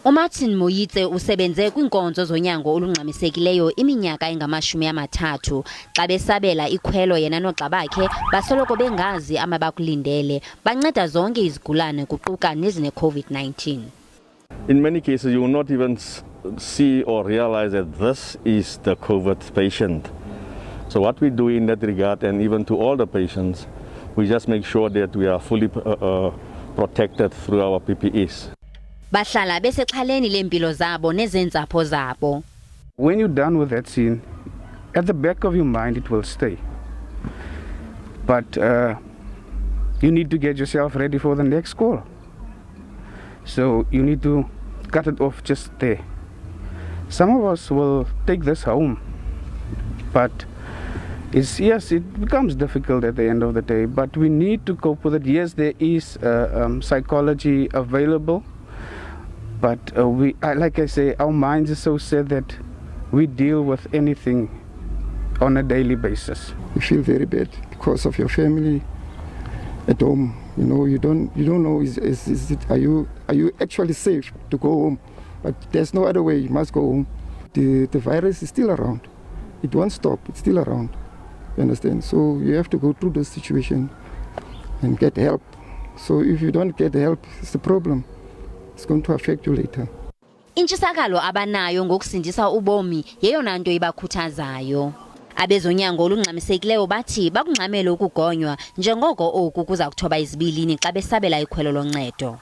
uMartin Moyitse usebenze kwinkonzo zonyango olungxamisekileyo iminyaka engama-30 xa besabela ikhwelo yena noogxa bakhe basoloko bengazi amabakulindele banceda zonke izigulane kuquka nezine-COVID-19. In many cases, you will not even see or realize that this is the COVID patient. So what we do in that regard, and even to all the patients, we just make sure that we are fully protected through our PPEs. Bahlala besexhaleni lempilo zabo nezentsapho zabo. When you're done with that scene, at the back of your mind it will stay. But you need to get yourself ready for the next call. So you need to cut it off just there. Some of us will take this home, but yes, it becomes difficult at the end of the day, but we need to cope with it. Yes, there is psychology available, but like I say, our minds are so set that we deal with anything on a daily basis. You feel very bad because of your family at home. You know, you don't know are you actually safe to go home? But there's no other way. You must go home. The virus is still around. It won't stop. It's still around. You understand? So you have to go through the situation and get help. So if you don't get help, it's the problem. It's going to affect you later. Intshisakalo abanayo ngokusindisa ubomi yeyona nto ibakhuthazayo. Abezonyango olungxamisekileyo bathi bakungxamele ukugonywa njengoko oku kuza kuthoba izibilini xa besabela ikhwelo loncedo.